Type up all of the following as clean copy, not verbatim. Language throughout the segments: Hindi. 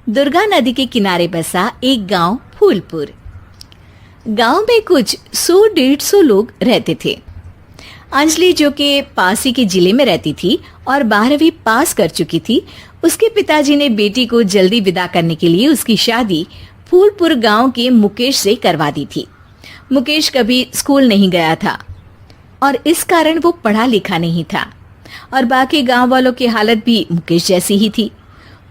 दुर्गा नदी के किनारे बसा एक गांव फूलपुर। गांव में कुछ 100-150 लोग रहते थे। अंजलि, जो कि पास ही के जिले में रहती थी और 12वीं पास कर चुकी थी, उसके पिताजी ने बेटी को जल्दी विदा करने के लिए उसकी शादी फूलपुर गांव के मुकेश से करवा दी थी। मुकेश कभी स्कूल नहीं गया था और इस कारण वो पढ़ा लिखा नहीं था और बाकी गांव वालों की हालत भी मुकेश जैसी ही थी।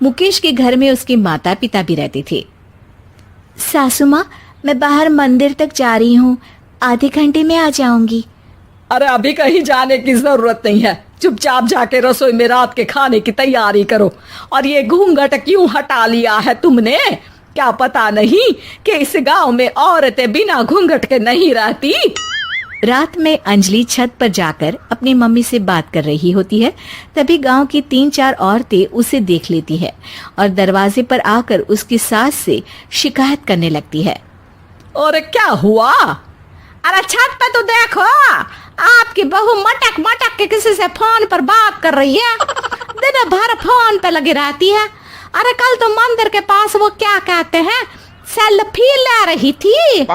मुकेश के घर में उसके माता पिता भी रहते थे। सासू माँ, मैं बाहर मंदिर तक जा रही हूँ, आधे घंटे में आ जाऊंगी। अरे अभी कहीं जाने की जरूरत नहीं है, चुपचाप जाके रसोई में रात के खाने की तैयारी करो। और ये घूंघट क्यों हटा लिया है तुमने? क्या पता नहीं कि इस गांव में औरतें बिना घूंघट के नहीं रहती? रात में अंजलि छत पर जाकर अपनी मम्मी से बात कर रही होती है। तभी गांव की 3-4 औरतें उसे देख लेती है और दरवाजे पर आकर उसकी सास से शिकायत करने लगती है। और क्या हुआ? अरे छत पे तो देखो, आपकी बहू मटक मटक के किसी से फोन पर बात कर रही है। दिन भर फोन पे लगी रहती है। अरे कल तो मंदिर के पास वो क्या कहते हैं, सेल्फी ले रही थी।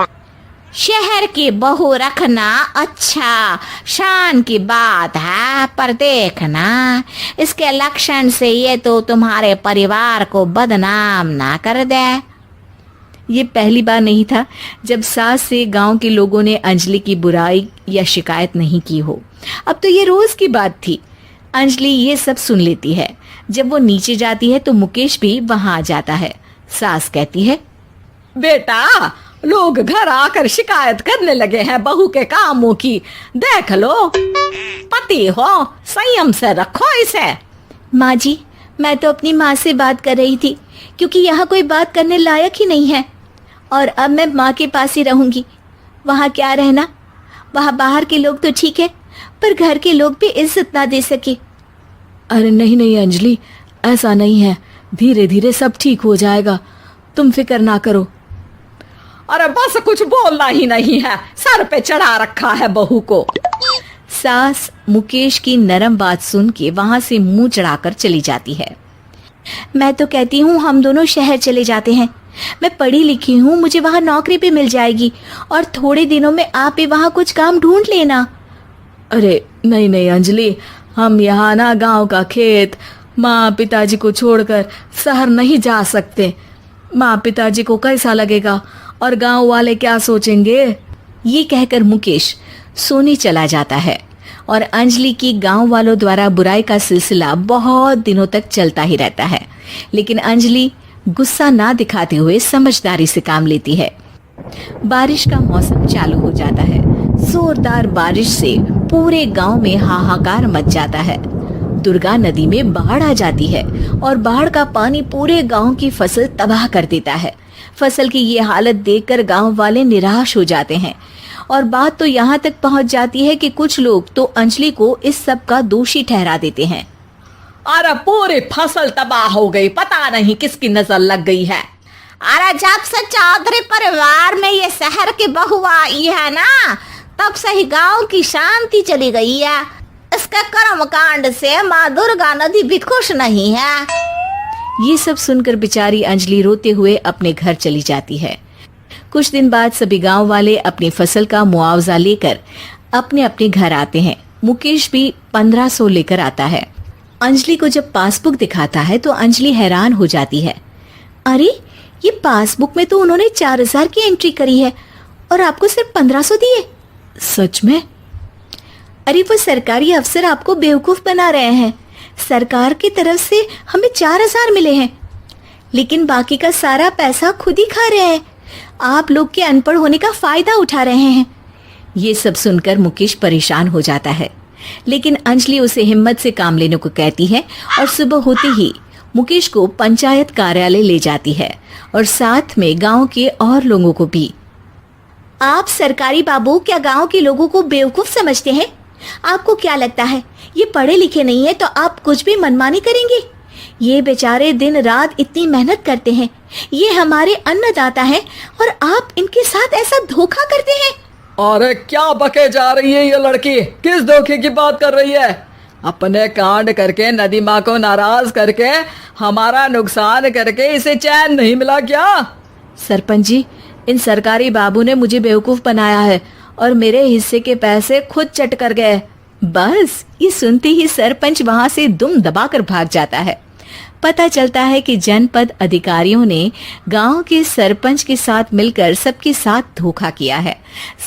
शहर की बहू रखना अच्छा शान की बात है, पर देखना इसके लक्षण से ये तो तुम्हारे परिवार को बदनाम ना कर दे। ये पहली बार नहीं था जब सास से गांव के लोगों ने अंजलि की बुराई या शिकायत नहीं की हो। अब तो ये रोज की बात थी। अंजलि ये सब सुन लेती है। जब वो नीचे जाती है तो मुकेश भी वहां आ जाता है। सास कहती है, बेटा, लोग घर आकर शिकायत करने लगे हैं बहू के कामों की। देख लो, पति हो, संयम से रखो इसे। माँ जी, मैं तो अपनी माँ से बात कर रही थी क्योंकि यहाँ कोई बात करने लायक ही नहीं है और अब मैं माँ के पास ही रहूंगी। वहाँ क्या रहना, वहाँ बाहर के लोग तो ठीक है पर घर के लोग भी इज्जत ना दे सके। अरे नहीं नहीं अंजलि, ऐसा नहीं है, धीरे धीरे सब ठीक हो जाएगा, तुम फिक्र ना करो। अरे बस कुछ बोलना ही नहीं है, सर पे चढ़ा रखा है बहू को। सास मुकेश की नरम बात सुन के वहां से मुंह चढ़ाकर चली जाती है। मैं तो कहती हूँ हम दोनों शहर चले जाते हैं। मैं पढ़ी लिखी हूँ, मुझे वहाँ नौकरी भी मिल जाएगी और थोड़े दिनों में आप भी वहाँ कुछ काम ढूंढ लेना। अरे नहीं नहीं अंजलि, हम यहाँ ना गांव का खेत, माँ पिताजी को छोड़कर शहर नहीं जा सकते। माँ पिताजी को कैसा लगेगा और गांव वाले क्या सोचेंगे? ये कहकर मुकेश सोने चला जाता है और अंजलि की गांव वालों द्वारा बुराई का सिलसिला बहुत दिनों तक चलता ही रहता है। लेकिन अंजलि गुस्सा ना दिखाते हुए समझदारी से काम लेती है। बारिश का मौसम चालू हो जाता है। जोरदार बारिश से पूरे गांव में हाहाकार मच जाता है। दुर्गा नदी में बाढ़ आ जाती है और बाढ़ का पानी पूरे गांव की फसल तबाह कर देता है। फसल की ये हालत देखकर गांव वाले निराश हो जाते हैं और बात तो यहाँ तक पहुँच जाती है कि कुछ लोग तो अंजलि को इस सब का दोषी ठहरा देते हैं। अरे पूरी फसल तबाह हो गई, पता नहीं किसकी नजर लग गई है। अरे जब से चौधरी परिवार में ये शहर की बहू आई है ना, तब से ही गांव की शांति चली गई है। इसके कर्म कांड से माँ दुर्गा नदी भी खुश नहीं है। ये सब सुनकर बेचारी अंजलि रोते हुए अपने घर चली जाती है। कुछ दिन बाद सभी गांव वाले अपनी फसल का मुआवजा लेकर अपने अपने घर आते हैं। मुकेश भी 1500 लेकर आता है। अंजलि को जब पासबुक दिखाता है तो अंजलि हैरान हो जाती है। अरे, ये पासबुक में तो उन्होंने 4000 की एंट्री करी है और आपको सिर्फ 1500 दिए। सच में? अरे वो सरकारी अफसर आपको बेवकूफ बना रहे हैं। सरकार की तरफ से हमें 4000 मिले हैं लेकिन बाकी का सारा पैसा खुद ही खा रहे हैं। आप लोग के अनपढ़ होने का फायदा उठा रहे हैं। ये सब सुनकर मुकेश परेशान हो जाता है लेकिन अंजलि उसे हिम्मत से काम लेने को कहती है और सुबह होते ही मुकेश को पंचायत कार्यालय ले जाती है और साथ में गांव के और लोगों को भी। आप सरकारी बाबू क्या गांव के लोगों को बेवकूफ समझते हैं? आपको क्या लगता है ये पढ़े लिखे नहीं है तो आप कुछ भी मनमानी करेंगे? ये बेचारे दिन रात इतनी मेहनत करते हैं, ये हमारे अन्नदाता हैं और आप इनके साथ ऐसा धोखा करते हैं। अरे क्या बके जा रही है ये लड़की, किस धोखे की बात कर रही है? अपने कांड करके नदी माँ को नाराज करके हमारा नुकसान करके इसे चैन नहीं मिला क्या? सरपंच जी, इन सरकारी बाबू ने मुझे बेवकूफ बनाया है और मेरे हिस्से के पैसे खुद चट कर गए। बस ये सुनते ही सरपंच वहां से दुम दबाकर भाग जाता है। पता चलता है कि जनपद अधिकारियों ने गांव के सरपंच के साथ मिलकर सबके साथ धोखा किया है।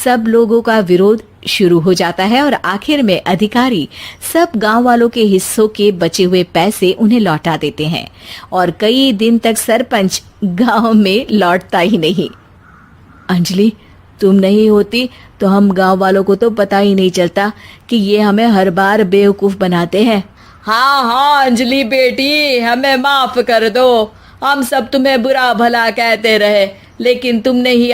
सब लोगों का विरोध शुरू हो जाता है और आखिर में अधिकारी सब गांव वालों के हिस्सों के बचे हुए पैसे उन्हें लौटा देते हैं और कई दिन तक सरपंच गांव में लौटता ही नहीं। अंजलि, तुम नहीं होती तो हम गांव वालों को तो पता ही नहीं चलता कि ये हमें हर बार बेवकूफ बनाते हैं। हाँ हाँ अंजलि बेटी, हमें माफ कर दो। हम सब तुम्हें बुरा भला कहते रहे, लेकिन तुमने ही